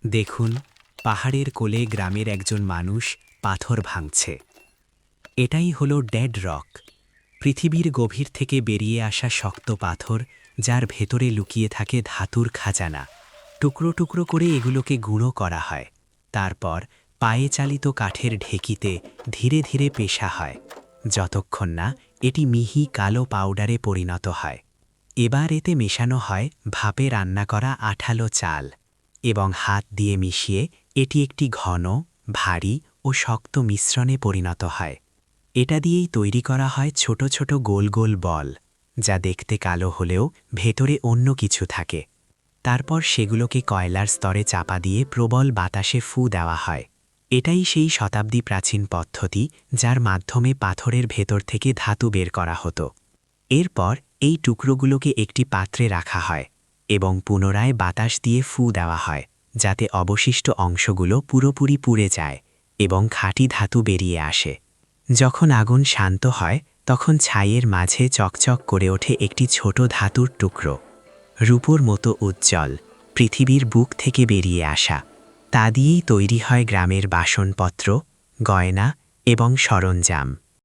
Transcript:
দেখুন, পাহাড়ের কোলে গ্রামের একজন মানুষ পাথর ভাঙছে। এটাই হলো ডেড রক, পৃথিবীর গভীর থেকে বেরিয়ে আসা শক্ত পাথর, যার ভেতরে লুকিয়ে থাকে ধাতুর খাজানা। টুকরো টুকরো করে এগুলোকে গুঁড়ো করা হয়। তারপর পায়ে চালিত কাঠের ঢেকিতে ধীরে ধীরে পেশা হয়, যতক্ষণ না এটি মিহি কালো পাউডারে পরিণত হয়। এবার এতে মেশানো হয় ভাপে রান্না করা আঠালো চাল, এবং হাত দিয়ে মিশিয়ে এটি একটি ঘন, ভারী ও শক্ত মিশ্রণে পরিণত হয়। এটা দিয়েই তৈরি করা হয় ছোট ছোট গোল গোল বল, যা দেখতে কালো হলেও ভেতরে অন্য কিছু থাকে। তারপর সেগুলোকে কয়লার স্তরে চাপা দিয়ে প্রবল বাতাসে ফু দেওয়া হয়। এটাই সেই শতাব্দী প্রাচীন পদ্ধতি, যার মাধ্যমে পাথরের ভেতর থেকে ধাতু বের করা হতো। এরপর এই টুকরোগুলোকে একটি পাত্রে রাখা হয় এবং পুনরায় বাতাস দিয়ে ফু দেওয়া হয়, যাতে অবশিষ্ট অংশগুলো পুরোপুরি পুড়ে যায় এবং খাঁটি ধাতু বেরিয়ে আসে। যখন আগুন শান্ত হয়, তখন ছাইয়ের মাঝে চকচক করে ওঠে একটি ছোট ধাতুর টুকরো, রূপোর মতো উজ্জ্বল, পৃথিবীর বুক থেকে বেরিয়ে আসা। তা দিয়েই তৈরি হয় গ্রামের বাসনপত্র, গয়না এবং সরঞ্জাম।